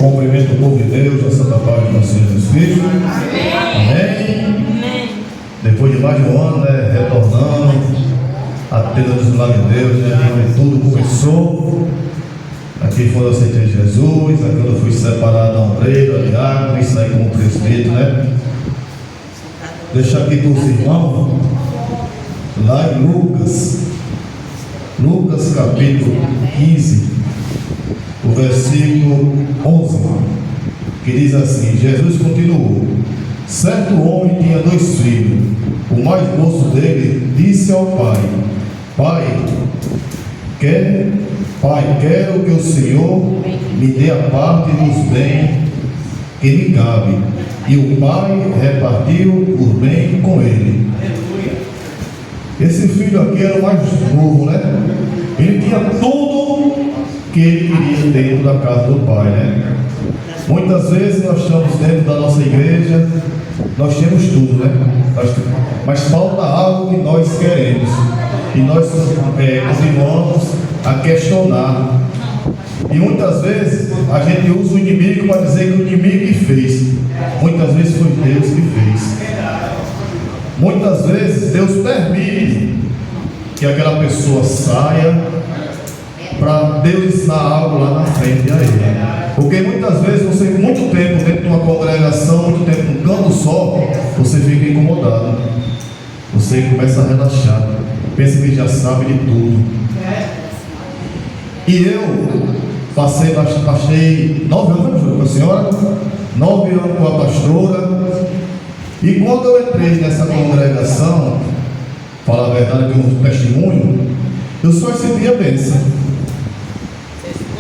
Cumprimento o povo de Deus, a Santa Paz de nosso Senhor Jesus Cristo. Amém. Depois de mais de um ano, retornando a tenda dos milagres de Deus, onde tudo começou. Aqui foi eu aceitei Jesus, aqui eu fui separado da ombreira, diácono, e saí como presbítero, Deixar aqui para os irmãos, lá em Lucas capítulo 15, o versículo 11, que diz assim: Jesus continuou: certo homem tinha 2 filhos. O mais moço dele disse ao pai: Pai, quero que o Senhor me dê a parte dos bens que me cabe. E o pai repartiu os bens com ele. Esse filho aqui era o mais novo, Ele tinha tudo que ele queria dentro da casa do pai, Muitas vezes nós estamos dentro da nossa igreja, nós temos tudo, Mas falta algo que nós queremos. E nós continuamos a questionar. E muitas vezes a gente usa o inimigo para dizer que o inimigo que fez. Muitas vezes foi Deus que fez. Muitas vezes Deus permite que aquela pessoa saia para Deus ensinar algo lá na frente a ele. Porque muitas vezes você, muito tempo dentro de uma congregação, muito tempo num canto só, você fica incomodado. Você começa a relaxar, pensa que já sabe de tudo. E eu passei 9 anos com a senhora, 9 anos com a pastora. E quando eu entrei nessa congregação, falar a verdade, que um testemunho, eu só recebi a bênção.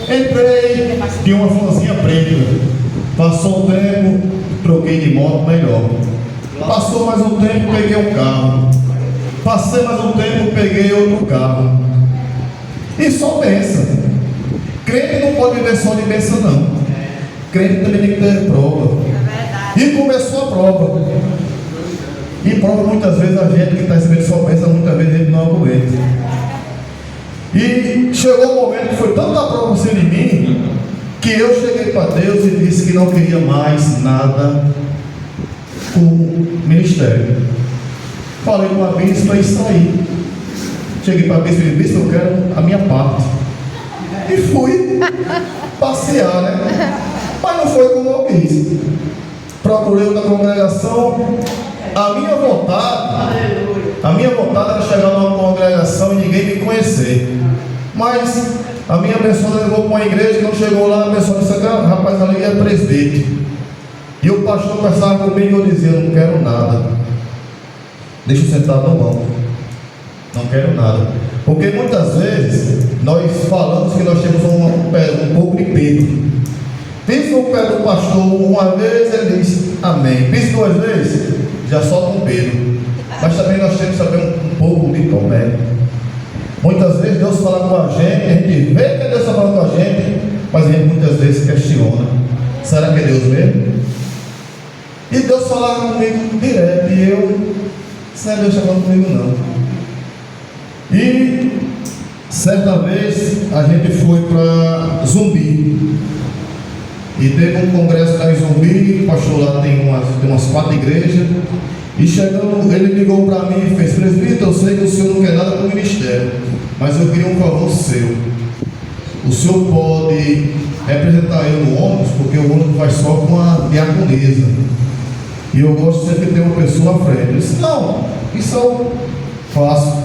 Entrei, tinha uma florzinha preta. Passou um tempo, troquei de moto melhor. Passou mais um tempo, peguei um carro. Passei mais um tempo, peguei outro carro. E só bênção. Crente não pode viver só de bênção, não. Crente também tem que ter prova. E começou a prova. E prova muitas vezes a gente que está recebendo só bênção, muitas vezes a gente não aguenta. E chegou um momento que foi tanta prova em mim, que eu cheguei para Deus e disse que não queria mais nada com o ministério. Falei com a bispa e saí. Cheguei para a bispa e disse: bispa, eu quero a minha parte. E fui passear, Mas não foi como eu quis. Procurei outra congregação. A minha vontade era chegar numa congregação e ninguém me conhecer. Mas a minha pessoa levou para uma igreja, que não chegou lá, a pessoa disse: rapaz, ali é presbítero. E o pastor conversava comigo e eu dizia: não quero nada. Deixa eu sentar no banco. Não quero nada. Porque muitas vezes nós falamos que nós temos um pouco de peso. Pisa no pé do pastor uma vez, ele diz amém. Pisa 2 vezes, já solta um peso. Mas também nós temos que saber um pouco de Tomé. Muitas vezes Deus fala com a gente vê que Deus está falando com a gente, mas a gente muitas vezes questiona: será que é Deus mesmo? E Deus falava comigo direto, e eu: não é Deus falando comigo não. E certa vez a gente foi para Zumbi. E teve um congresso lá em Zumbi, o pastor lá tem umas 4 igrejas. E chegando, ele ligou para mim e fez: presbítero, eu sei que o senhor não quer nada com o ministério, mas eu queria um favor seu. O senhor pode representar eu no ônibus, porque o ônibus vai só com a diaconisa. E eu gosto sempre de ter uma pessoa à frente. Eu disse: não, isso eu faço.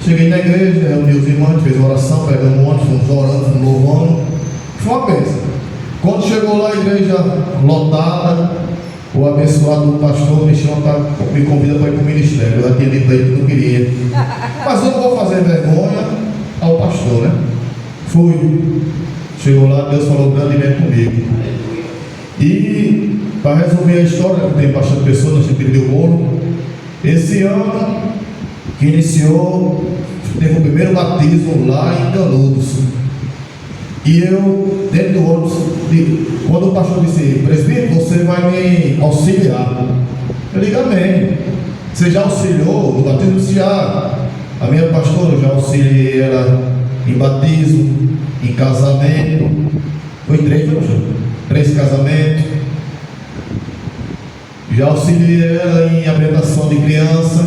Cheguei na igreja, reuni os irmãos, fez oração, pegamos um ônibus, fomos orando, fomos louvando. Foi uma bênção. Quando chegou lá, a igreja lotada, o abençoado do pastor me convida para ir para o ministério. Eu já tinha dito para ele que não queria. Mas eu não vou fazer vergonha ao pastor, Fui. Chegou lá, Deus falou grandemente comigo. E para resumir a história, que tem bastante pessoas, nós temos que o bolo. Esse ano que iniciou, teve o primeiro batismo lá em Canudos. E eu, dentro do ônibus, quando o pastor disse: presbítero, você vai me auxiliar. Eu digo: amém. Você já auxiliou no batismo? Disse: já. A minha pastora, eu já auxiliei ela em batismo, em casamento. Foi 3 anos. 3 casamentos. Já auxiliei ela em apresentação de criança.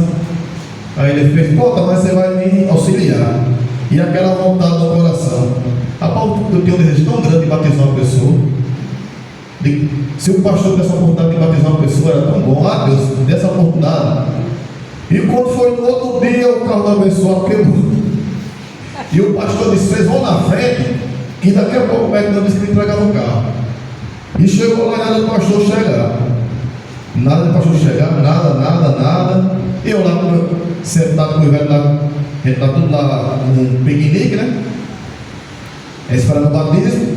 Aí ele fez, pô, mas você vai me auxiliar. E aquela vontade no coração. Rapaz, eu tenho um desejo tão grande de batizar uma pessoa. Se o pastor desse a oportunidade de batizar uma pessoa, era tão bom. Ah, Deus, dessa oportunidade. E quando foi no outro dia, o carro da pessoa quebrou. E o pastor disse, vocês vão na frente, que daqui a pouco o médico disse que me entregava o carro. E chegou lá e nada do pastor chegar. Nada do pastor chegar, nada. Eu lá, sentado com o velho lá, a gente está tudo lá num piquenique, né? Esperando o batismo.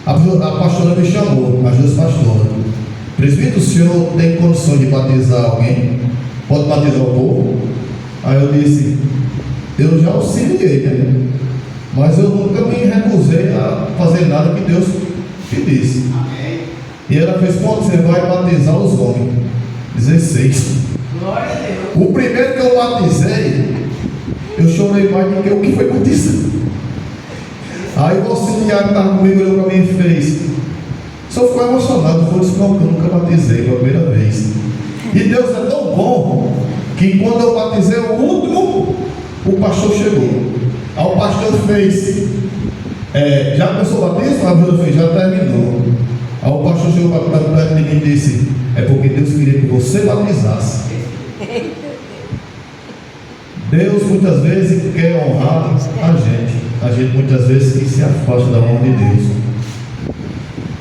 A pastora me chamou, as 2 pastoras. Presbítero, o senhor tem condições de batizar alguém? Pode batizar o povo? Aí eu disse, eu já auxiliei, né? Mas eu nunca me recusei a fazer nada que Deus te disse. Amém. E ela fez, quando você vai batizar os homens? 16. Glória a Deus. O primeiro que eu batizei, eu chorei mais do que o que foi batizado. Aí o auxiliar que estava comigo olhou para mim e fez. Só ficou emocionado, foi isso, não, que eu nunca batizei, foi a primeira vez. E Deus é tão bom que quando eu batizei o último, o pastor chegou. Aí o pastor fez, já começou o batismo? A pessoa fez, já terminou. Aí o pastor chegou para perto de mim e disse, é porque Deus queria que você batizasse. Deus muitas vezes quer honrar a gente. A gente muitas vezes se afasta da honra de Deus.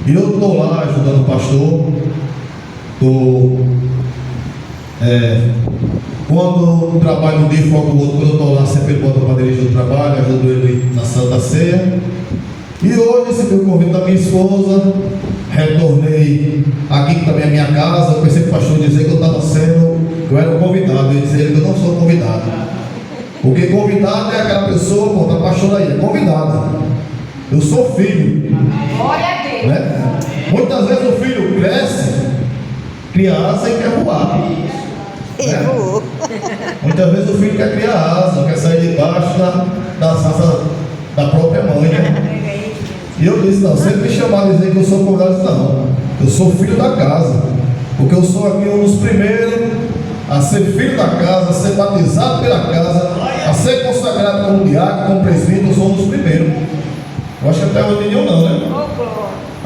E eu estou lá ajudando o pastor. Quando o trabalho um dia foca o outro, quando eu estou lá, sempre boto para dirigir o trabalho, ajudo ele na Santa Ceia. E hoje recebi o convite da minha esposa, retornei aqui que também é a minha casa. Eu pensei que o pastor dizer que eu era um convidado, eu disse que eu não sou convidado. Porque convidado é aquela pessoa, conta a pastora aí, é convidada. Eu sou filho. Glória a Deus. Né? Muitas vezes o filho cresce, cria asa e quer voar. Né? Muitas vezes o filho quer criar asa, quer sair debaixo das asas da própria mãe. Né? E eu disse, não, sempre me chamaram a dizer que eu sou convidado, não. Eu sou filho da casa. Porque eu sou aqui um dos primeiros a ser filho da casa, a ser batizado pela casa, a ser consagrado como diácono, como presbítero. Eu sou um dos primeiros. Eu acho que até hoje nenhum não, né?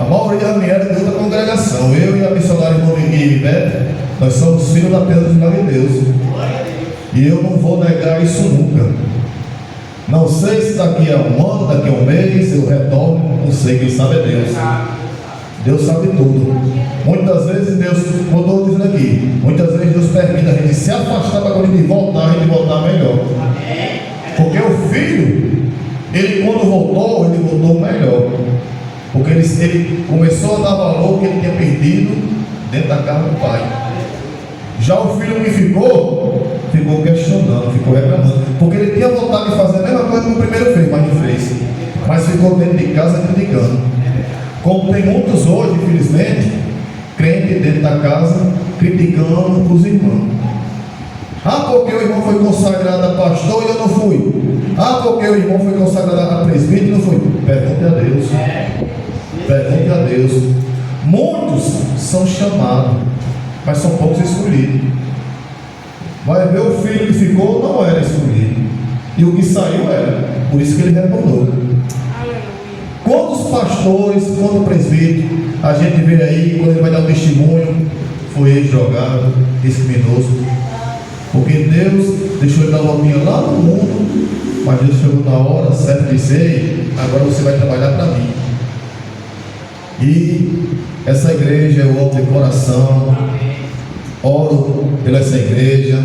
A maioria da minha era de outra congregação. Eu e a missionária irmã Ivete, nós somos filhos da pedra do de Deus. E eu não vou negar isso nunca. Não sei se daqui a um ano, daqui a um mês eu retorno, não sei, quem sabe é Deus. Deus sabe tudo. Muitas vezes Deus, como eu estou dizendo aqui, muitas vezes Deus permite a gente se afastar para quando a gente voltar melhor. Porque o filho, ele quando voltou, ele voltou melhor. Porque ele começou a dar valor que ele tinha perdido dentro da casa do pai. Já o filho que ficou questionando, ficou reclamando. Porque ele tinha vontade de fazer a mesma coisa que o primeiro fez, mas não fez. Mas ficou dentro de casa criticando. Como tem muitos hoje, infelizmente, crentes dentro da casa criticando os irmãos. Ah, porque o irmão foi consagrado a pastor e eu não fui. Ah, porque o irmão foi consagrado a presbítero e não fui. Pergunte a Deus. Pergunte a Deus. Muitos são chamados, mas são poucos escolhidos. Vai ver, o filho que ficou não era escolhido. E o que saiu era. Por isso que ele retornou. Quantos pastores, quantos presbíteros a gente vê aí, quando ele vai dar um testemunho, foi ele jogado, criminoso. Porque Deus deixou ele dar uma opinião lá no mundo, mas Deus chegou na hora certa de dizer, agora você vai trabalhar para mim. E essa igreja eu amo de coração, oro pela essa igreja.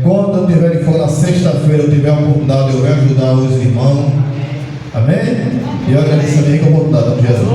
Quando eu estiver fora na sexta-feira, eu tiver a oportunidade, eu vou ajudar os irmãos. Amém? E eu agradeço a minha oportunidade, Jesus.